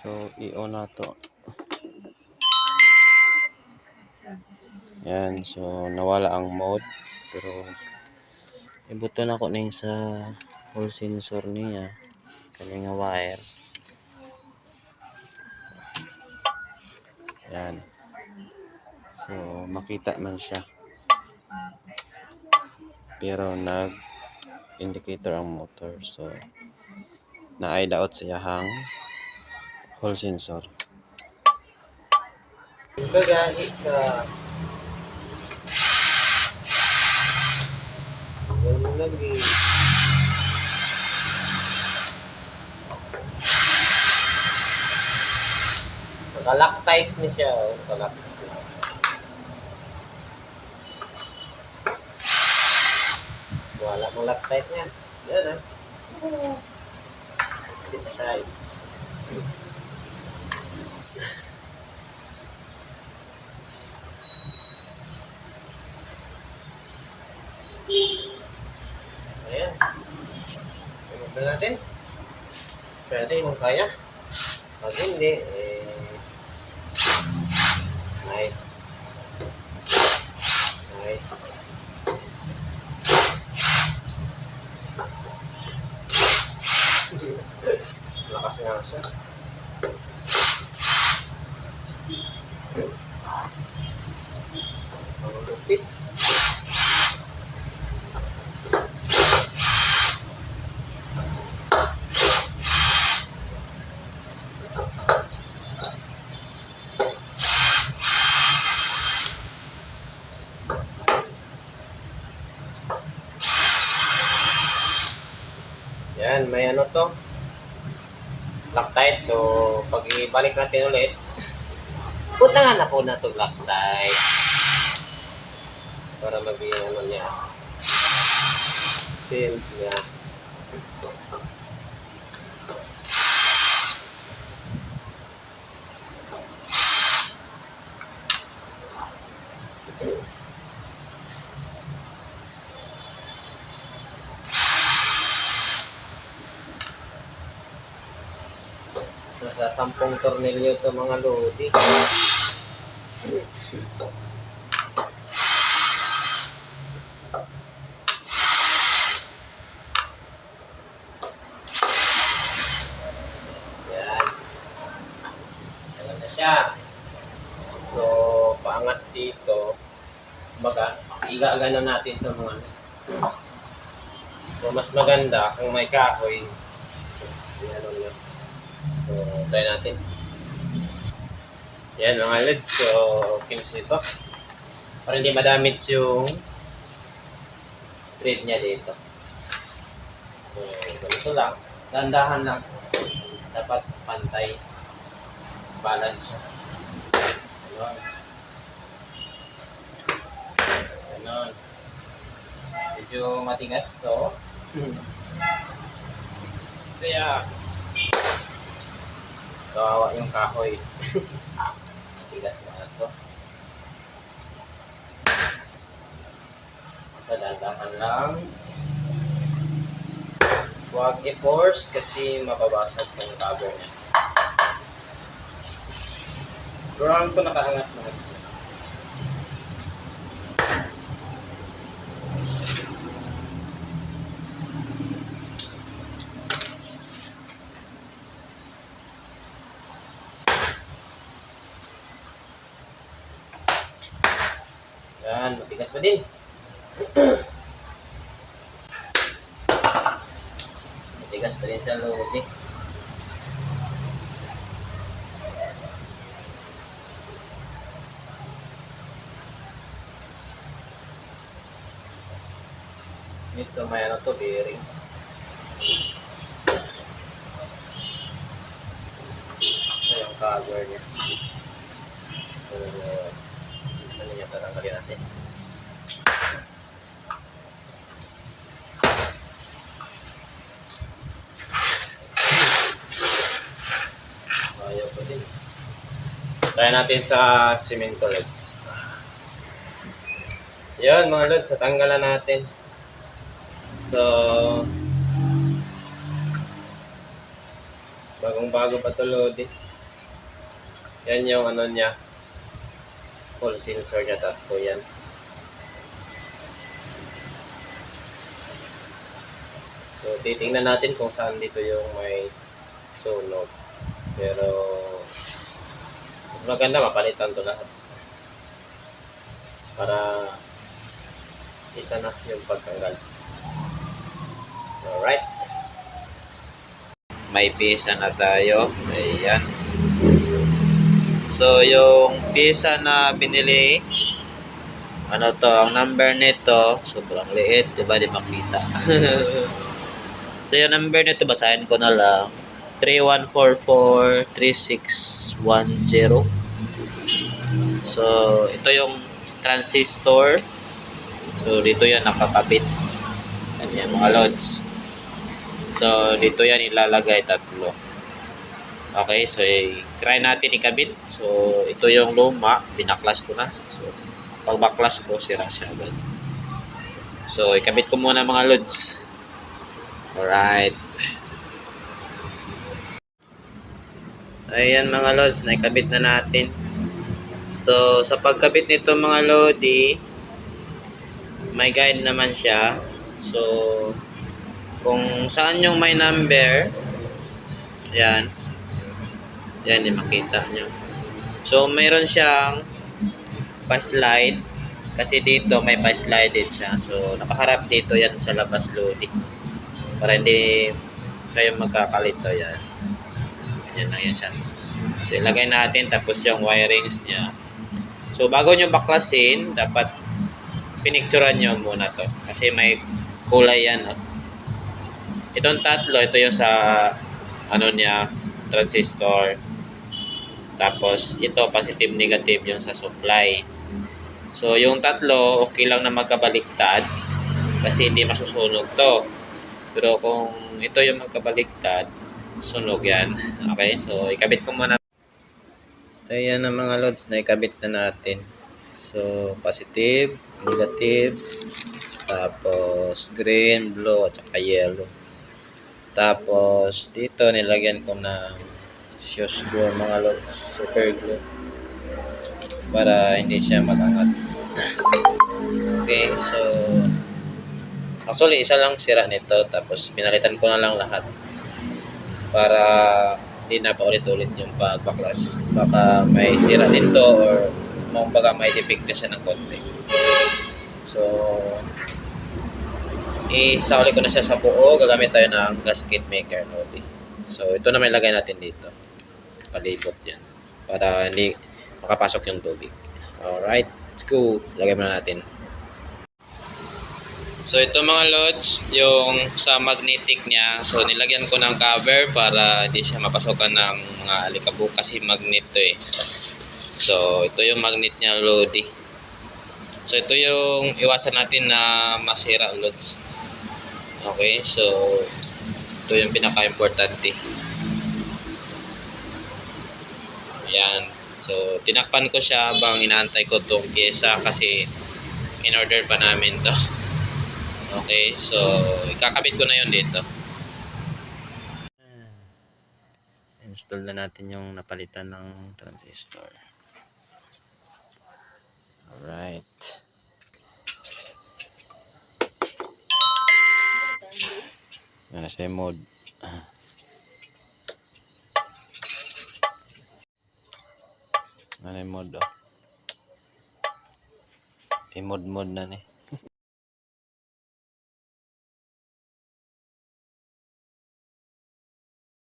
So, i-on na to. Yan. So, nawala ang mode. Pero, ibuton ako na sa hall sensor niya. Kanya nga wire. Yan. So, makita man siya. Pero, nag-indicator ang motor. So, na-eye out siya hang hall sensor. Kagahit ka. Ganun lagi. Nakalak-type niya siya. Nakalak. Wala mong lock-type niya. Yan ah. Sit aside. Ayan. Tumog na natin. Pwede kung kaya. Pag hindi, nice. Nice. Lakas nga siya. Ang lupit. Yan, may ano to. Loctite. So, pag ibalik natin ulit, putangan na po na ito Loctite. Para maging ano niya. Sealed niya. Nasa 10 tornilyo ito mga lodi. Yan. Ayan na siya. So, paangat dito. Baga, igagana natin ito mga nuts. So, mas maganda kung may kahoy. Yan lang. So, try natin. Yan mga LEDs. So, kinis ito. Para hindi madamage yung thread niya dito. So, ganito lang. Dandahan lang. Dapat pantay. Balance siya. Ganon. Ganon. Medyo matigas to. Kaya, kawawa yung kahoy. Tigas na ito. Sa dandahan lang. Huwag i-force kasi mababasag yung cover niya. Ground ko nakaangat na. Yan, matigas pa din. Matigas pa din sa loob eh. Ito may ano to, bearing. Ito yung cover niya. So, ano niya, tatanggalin natin. Ayaw pa din. Try natin sa semento LEDs. Yun mga LEDs, natanggalan natin. So, bagong bago pa ito load eh. Yan yung ano niya, full sensor niya, tatlo yan. So, titingnan natin kung saan dito yung may sunog. Pero, maganda mapalitan to lahat. Para isa na yung pagtanggal. Alright. May pisa na tayo. Ayan. So, yung pisa na binili, ano to, ang number nito, sobrang liit, diba, di makita. So, yung number nito, basahin ko na lang. 31443610. So, ito yung transistor. So, dito yan nakakabit. Ganyan, mga loads. So, dito yan ilalagay tatlo. Okay, so try natin ikabit. So, ito yung luma, binaklas ko na. So, pag baklas ko, sira siya agad. So, ikabit ko muna mga loads. Alright. Ayan mga loads, naikabit na natin. So, sa pagkabit nito mga lodi, may guide naman siya. So, kung saan yung may number, yan. Yan, makita nyo. So, mayroon siyang pa-slide. Kasi dito may pa-slide din siya. So, nakaharap dito yan sa labas lodi. Para hindi kayo magkakalito yan. Yan lang yan siya. So, ilagay natin. Tapos yung wirings niya. So, bago nyo baklasin, dapat pinicturean nyo muna to. Kasi may kulay yan. Oh. Itong tatlo, ito yung sa ano niya, transistor. Tapos, ito positive, negative yung sa supply. So, yung tatlo, okay lang na magkabaliktad kasi hindi masusunog to. Pero kung ito yung magkabaliktad, sunog yan. Okay, so ikabit ko muna. Ayan ang mga loads na ikabit na natin. So, positive, negative, tapos green, blue, at saka yellow. Tapos, dito nilagyan ko ng shoes glue mga loads, super glue. Para hindi siya magangat. Okay, so actually isa lang sira nito tapos pinalitan ko na lang lahat para hindi na paulit-ulit yung pagbaklas. Baka may sira nito or baka may defect na siya ng konti. So isauli ko na siya sa buo. Gagamit tayo ng gasket maker nodi. So ito na may lagay natin dito. Palibot yan para hindi makapasok yung tubig. Alright, let's go. Lagay muna natin. So ito mga loads, yung sa magnetic niya, so nilagyan ko ng cover para hindi siya mapasokan ng mga alikabok kasi magnet to eh. So ito yung magnet niya lodi. So ito yung iwasan natin na masira loads. Okay, so ito yung pinaka-importante. Yan. So tinakpan ko siya habang inaantay ko itong pyesa kasi in-order pa namin to. Okay, so ikakabit ko na yon dito. Install na natin yung napalitan ng transistor. Alright. Yan na siya yung mode. Ano yung mode oh. I-mode na ni.